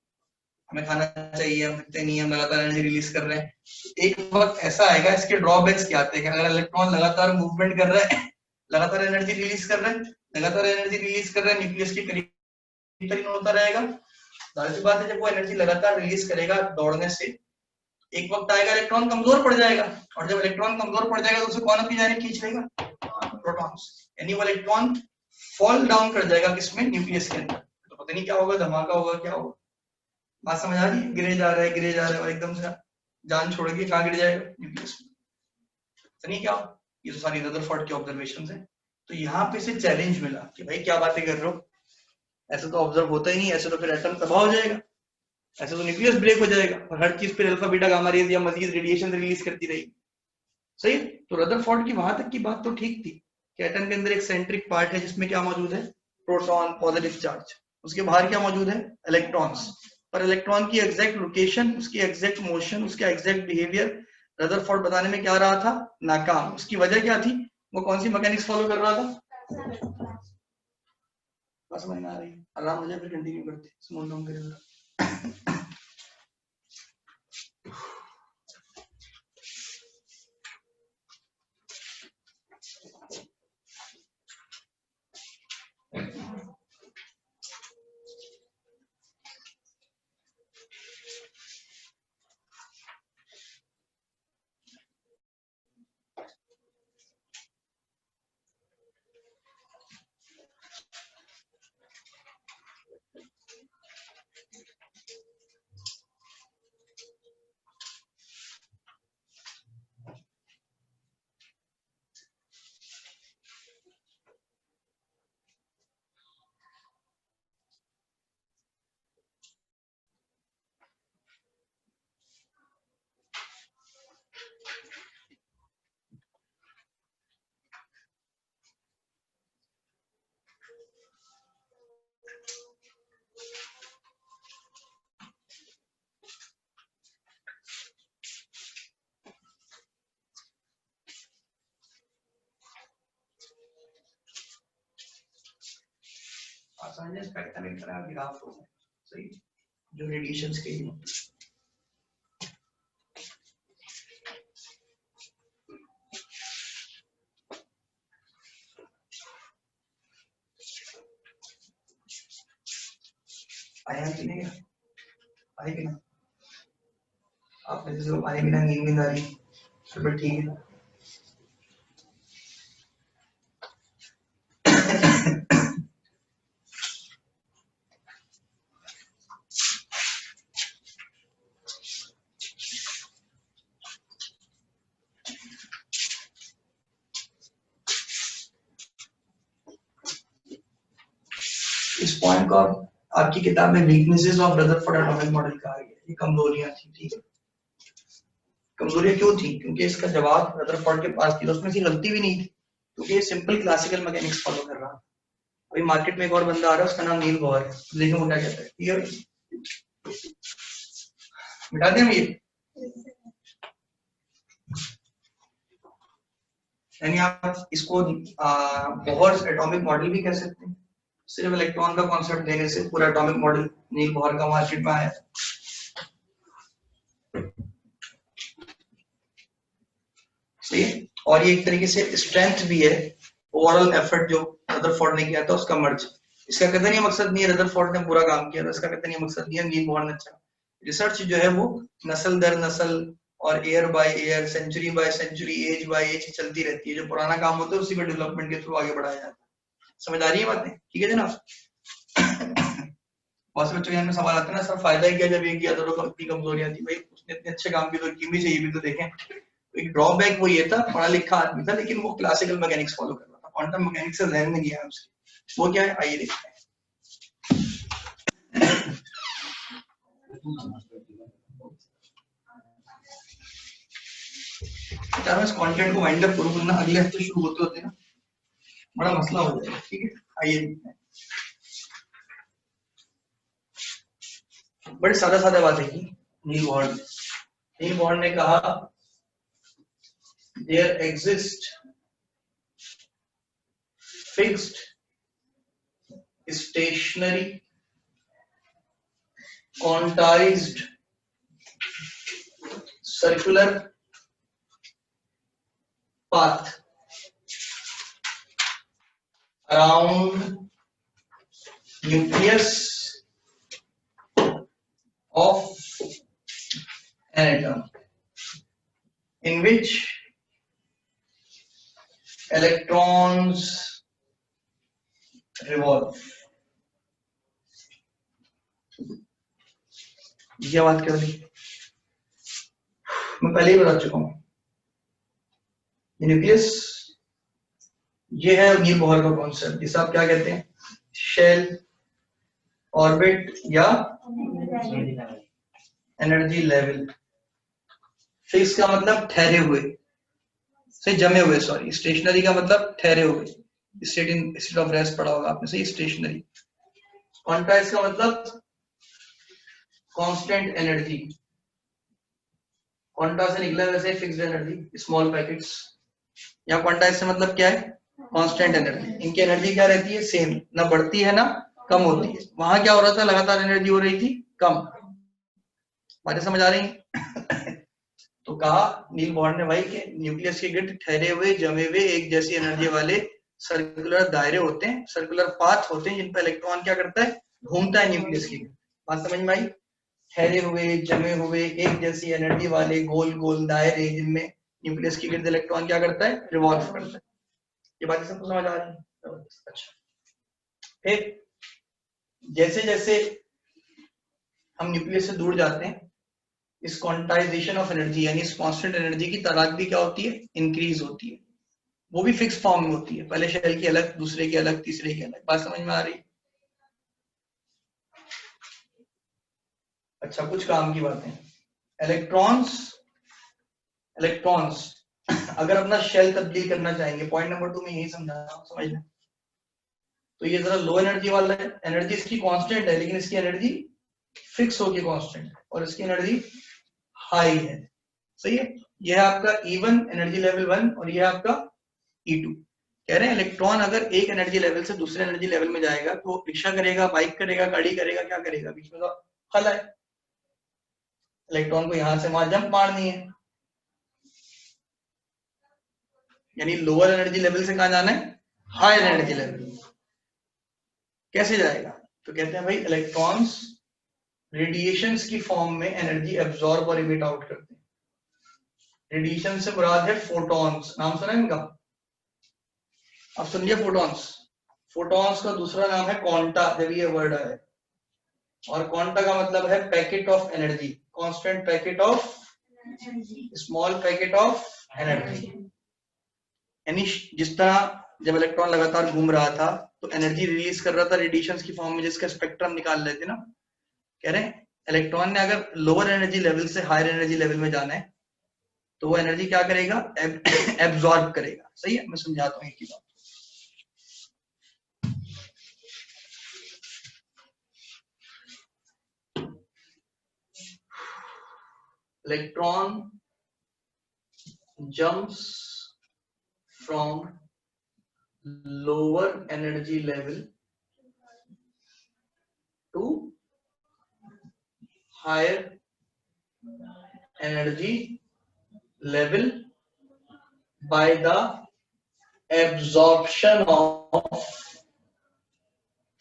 S1: हमें खाना चाहिए, हम थकते नहीं, हम लगातार एनर्जी रिलीज कर रहे हैं। एक वक्त ऐसा आएगा, इसके ड्रॉबैक्स क्या आते हैं, अगर इलेक्ट्रॉन लगातार मूवमेंट कर रहा है, लगातार एनर्जी रिलीज कर रहा है, लगातार एनर्जी रिलीज कर रहा है, न्यूक्लियस के करीब होता रहेगा। जाहिर सी बात है, जब वो एनर्जी लगातार रिलीज करेगा दौड़ने से, एक वक्त आएगा इलेक्ट्रॉन कमजोर पड़ जाएगा, और जब इलेक्ट्रॉन कमजोर पड़ जाएगा तो उसे कौन अपनी जानिब खींच लेगा, प्रोटॉन्स। यानी वो इलेक्ट्रॉन फॉल डाउन कर जाएगा किसमें, न्यूक्लियस के अंदर। तो पता नहीं क्या होगा, धमाका होगा, क्या होगा। बात समझ आ रही है, गिरे जा रहा है, गिरे जा रहा है, और एकदम से जान छोड़ के कहाँ गिर जाएगा, न्यूक्लियस में। तो नहीं क्या, ये तो सारी रदरफोर्ड की ऑब्जर्वेशंस हैं। तो यहाँ पे से चैलेंज मिला कि भाई क्या बातें कर रहे हो, ऐसे तो ऑब्जर्व होता ही नहीं, ऐसे तो फिर एटम तबाह हो जाएगा, ऐसे तो न्यूक्लियस ब्रेक हो जाएगा, और हर चीज पे अल्फा बीटा गामा रेज या मजीद रेडिएशन रिलीज करती रहेगी। सही है। तो रदरफोर्ड की वहां तक की बात तो ठीक थी कि एटम के अंदर एक सेंट्रिक पार्ट है जिसमें क्या मौजूद है, प्रोटॉन, पॉजिटिव चार्ज। उसके बाहर क्या मौजूद है, इलेक्ट्रॉन्स। पर इलेक्ट्रॉन की एग्जैक्ट लोकेशन, उसकी एग्जैक्ट मोशन, उसका एग्जैक्ट बिहेवियर रदरफोर्ड बताने में क्या रहा था, नाकाम। उसकी वजह क्या थी, वो कौन सी मैकेनिक्स फॉलो कर रहा था। बस समझ में आ रही है, आराम हो जाए फिर कंटिन्यू करते, स्मॉल डाउन करेगा। समझने स्पेक्ट्रम एक तरह का ग्राफ होगा, सही, जो रेडिएशंस के लिए आया कि नहीं, आया कि ना, आपने जैसे आया कि ना, नींद आ रही, चलो ठीक है। इस पॉइंट को आपकी किताब में weaknesses of Rutherford atomic model कहा गया, ये कमजोरियां थी, ठीक है। कमजोरियां क्यों थी? क्योंकि इसका जवाब रदरफोर्ड के पास थी, तो उसमें से गलती भी नहीं थी, क्योंकि ये सिंपल क्लासिकल मैकेनिक्स फॉलो कर रहा है। अभी मार्केट में एक और बंदा आ रहा है, उसका नाम नील बोहर है, देखो वो क्या कहता है, ठीक है, मिटा दें हम ये, यानी आप इसको बोहर एटॉमिक मॉडल भी कह सकते हैं। सिर्फ इलेक्ट्रॉन का कॉन्सेप्ट देने से पूरा एटॉमिक मॉडल नील बोहर का मार्केट में आया। सही है, और ये एक तरीके से स्ट्रेंथ भी है ओवरऑल एफर्ट जो रदरफोर्ड ने किया था उसका मर्ज। इसका कतई नहीं मकसद नहीं है रदरफोर्ड ने बुरा काम किया था, इसका कतई नहीं मकसद नहीं है नील बोहर ने अच्छा। रिसर्च जो है वो नस्ल दर नस्ल और year by year, century by century, age by age चलती रहती है। जो पुराना काम होता है उसी को डेवलपमेंट के थ्रू आगे बढ़ाया जाता है। समझ आ रही है बातें? ठीक है जनाब। बहुत से बच्चों के में सवाल आता है ना, सर फायदा ही क्या जब एक किया तो इतनी कमजोरियां थी। भाई उसने इतने अच्छे काम की तो की भी चाहिए भी तो देखें। एक ड्रॉबैक वो ये था, पढ़ा लिखा आदमी था लेकिन वो क्लासिकल मैकेनिक्स फॉलो कर रहा था, क्वांटम मैकेनिक्स से जहन में गया है उसके। वो क्या है आइए देखते हैं। मैं इस कंटेंट को वाइंड अप करूं वरना अगले हफ्ते शुरू होते होते ना बड़ा मसला हो जाएगा। ठीक है, आइए देखते हैं। बड़ी सादा सादा बात है कि नील बोहर ने कहा there exist fixed stationary quantized circular path around nucleus of an atom in which electrons revolve। ये बात क्या बोली? मैं पहले ही बता चुका हूं। न्यूक्लियस ये है नील बोहर का कॉन्सेप्ट, जिसे आप क्या कहते हैं, शेल, ऑर्बिट या एनर्जी लेवल। फिक्स का मतलब ठहरे हुए से जमे हुए, सॉरी। स्टेशनरी का मतलब ठहरे हुए, स्टेट ऑफ रेस्ट पढ़ा होगा आपने, सही, स्टेशनरी। क्वांटाइज का मतलब कांस्टेंट एनर्जी, क्वांटा से निकला वैसे फिक्स्ड एनर्जी, स्मॉल पैकेट्स। या क्वांटाइज से मतलब क्या है, कांस्टेंट एनर्जी। इनकी एनर्जी क्या रहती है, सेम, ना बढ़ती है ना कम होती है। वहां क्या हो रहा था, लगातार एनर्जी हो रही थी कम। बातें समझ आ रही हैं? तो कहा नील बोहर ने भाई कि न्यूक्लियस के गिर्द ठहरे हुए जमे हुए एक जैसी एनर्जी वाले सर्कुलर दायरे होते हैं, सर्कुलर पाथ होते हैं, जिन पर इलेक्ट्रॉन क्या करता है, घूमता है न्यूक्लियस के गिर्द। बात समझ में आई? ठहरे हुए जमे हुए एक जैसी एनर्जी वाले गोल गोल दायरे जिनमें न्यूक्लियस के गिर्द इलेक्ट्रॉन क्या करता है, रिवॉल्व करता है। ये बातें सबको समझ आ रही है? अच्छा, फिर जैसे जैसे हम न्यूक्लियस से दूर जाते हैं, इस क्वांटाइजेशन ऑफ एनर्जी यानी इस कांस्टेंट एनर्जी की तादाद भी क्या होती है, इंक्रीज होती है। वो भी फिक्स फॉर्म में होती है, पहले शेल की अलग, दूसरे की अलग, तीसरे की अलग। बात समझ में आ रही है? अच्छा, कुछ काम की बातें। इलेक्ट्रॉन्स अगर अपना शेल तब्दील करना चाहेंगे, पॉइंट नंबर 2 में यही समझा रहा हूं, समझ लें। तो ये जरा लो एनर्जी वाला है, एनर्जी इसकी कांस्टेंट है लेकिन इसकी एनर्जी फिक्स होगी कांस्टेंट, और इसकी एनर्जी हाई है। सही है, यह है आपका E1 एनर्जी लेवल 1 और यह है आपका E2। कह रहे हैं इलेक्ट्रॉन अगर एक एनर्जी लेवल से दूसरे एनर्जी लेवल में जाएगा तो रिक्शा करेगा, बाइक करेगा, गाड़ी करेगा, क्या करेगा? बीच में तो खला है, इलेक्ट्रॉन को यहां से वहां जंप मारनी है, यानी लोअर एनर्जी लेवल से कहां जाना है? Higher energy level. कैसे जाएगा? तो कहते हैं भाई इलेक्ट्रॉन्स रेडिएशंस की फॉर्म में एनर्जी एब्जॉर्ब और इमिट आउट करते हैं। रेडिएशन से मुराद है फोटॉन्स, नाम सुना है इनका? अब सुनिए फोटॉन्स। फोटॉन्स का दूसरा नाम है क्वांटा, जब ये वर्ड आए, और क्वांटा का मतलब है packet of energy, constant packet of, small packet of energy. यानी जिस तरह जब इलेक्ट्रॉन लगातार घूम रहा था तो एनर्जी रिलीज कर रहा था रेडिएशंस की फॉर्म में, जिसका स्पेक्ट्रम निकाल लेते ना। कह रहे हैं इलेक्ट्रॉन ने अगर लोअर एनर्जी लेवल से हायर एनर्जी लेवल में जाना है तो वो एनर्जी क्या करेगा? एब्जॉर्ब करेगा। सही है, मैं समझाता हूँ एक ही बात। Electron jumps from lower energy level to higher energy level by the absorption of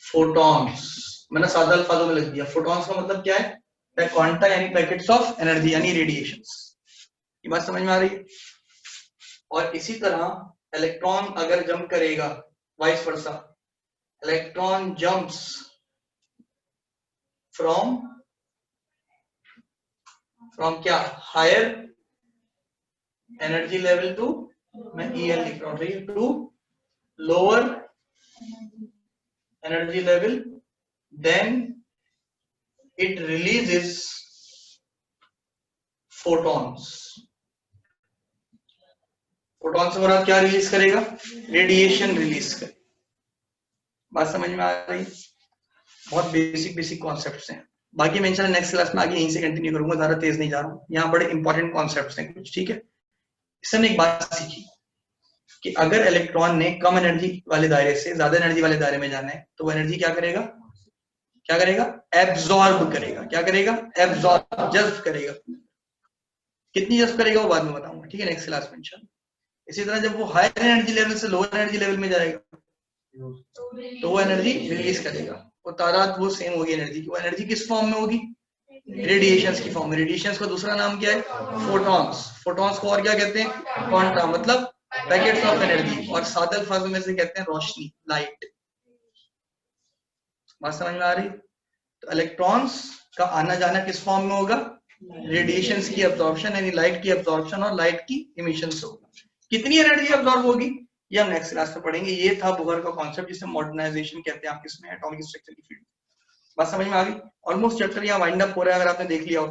S1: photons। मैंने सादा अल्फाजों में लिख दिया। फोटॉन्स का मतलब क्या है? क्वांटा यानी पैकेट्स ऑफ एनर्जी यानी रेडिएशंस। ये बात समझ में आ रही है? और इसी तरह इलेक्ट्रॉन अगर जंप करेगा vice versa, electron jumps from क्या? हायर एनर्जी लेवल टू, मैं EL लिख रहा हूं, to lower energy level, then it releases photons. Photon से मुराद क्या रिलीज करेगा? रेडिएशन रिलीज करेगा। बात समझ में आ रही? बहुत बेसिक कॉन्सेप्ट्स हैं। बाकी मैं इंशाल्लाह नेक्स्ट क्लास में आगे यहीं से कंटिन्यू करूंगा, ज्यादा तेज नहीं जा रहा हूँ। यहाँ बड़े इंपॉर्टेंट कॉन्सेप्ट्स हैं कुछ, ठीक है? इससे हमने एक बात सीखी कि अगर इलेक्ट्रॉन ने कम एनर्जी वाले दायरे से ज्यादा एनर्जी वाले दायरे में जाना है तो वो एनर्जी क्या करेगा? एब्जॉर्ब करेगा। क्या करेगा? एब्जॉर्ब, जज्ब करेगा। कितनी जज्ब करेगा वो बाद में बताऊंगा, ठीक है? नेक्स्ट क्लास में इंशाल्लाह। इसी तरह जब वो हायर एनर्जी लेवल से लोअर एनर्जी लेवल में जाएगा तो वो एनर्जी रिलीज करेगा। वो तादाद वो सेम होगी एनर्जी की। वो एनर्जी किस फॉर्म में होगी? रेडिएशंस की फॉर्म में। रेडिएशंस का दूसरा नाम क्या है? फोटॉन्स। फोटॉन्स को और क्या कहते हैं? क्वांटा, मतलब पैकेट्स ऑफ एनर्जी, और सादे अल्फाजों में से कहते हैं रोशनी, लाइट। बात समझ में आ रही? तो इलेक्ट्रॉन्स का आना जाना किस फॉर्म में होगा? रेडिएशंस की अब्जॉर्प्शन यानी लाइट की अब्जॉर्प्शन और लाइट की इमिशन से होगा। कितनी एनर्जी अब्जॉर्ब होगी ये हम नेक्स्ट क्लास में पढ़ेंगे। ये था बोहर का कॉन्सेप्ट जिसे मॉडर्नाइजेशन कहते हैं आप किसमें? एटॉमिक स्ट्रक्चर की फील्ड। बात समझ में आ गई? ऑलमोस्ट चैप्टर यहाँ वाइंड अप हो रहा है अगर आपने देख लिया हो।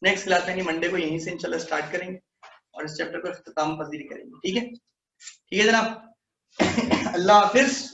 S1: नेक्स्ट क्लास में मंडे को यहीं से इंशाल्लाह स्टार्ट करेंगे और इस चैप्टर को इख्तिताम पजीरी करेंगे। ठीक है? ठीक है जनाब। अल्लाह हाफिज।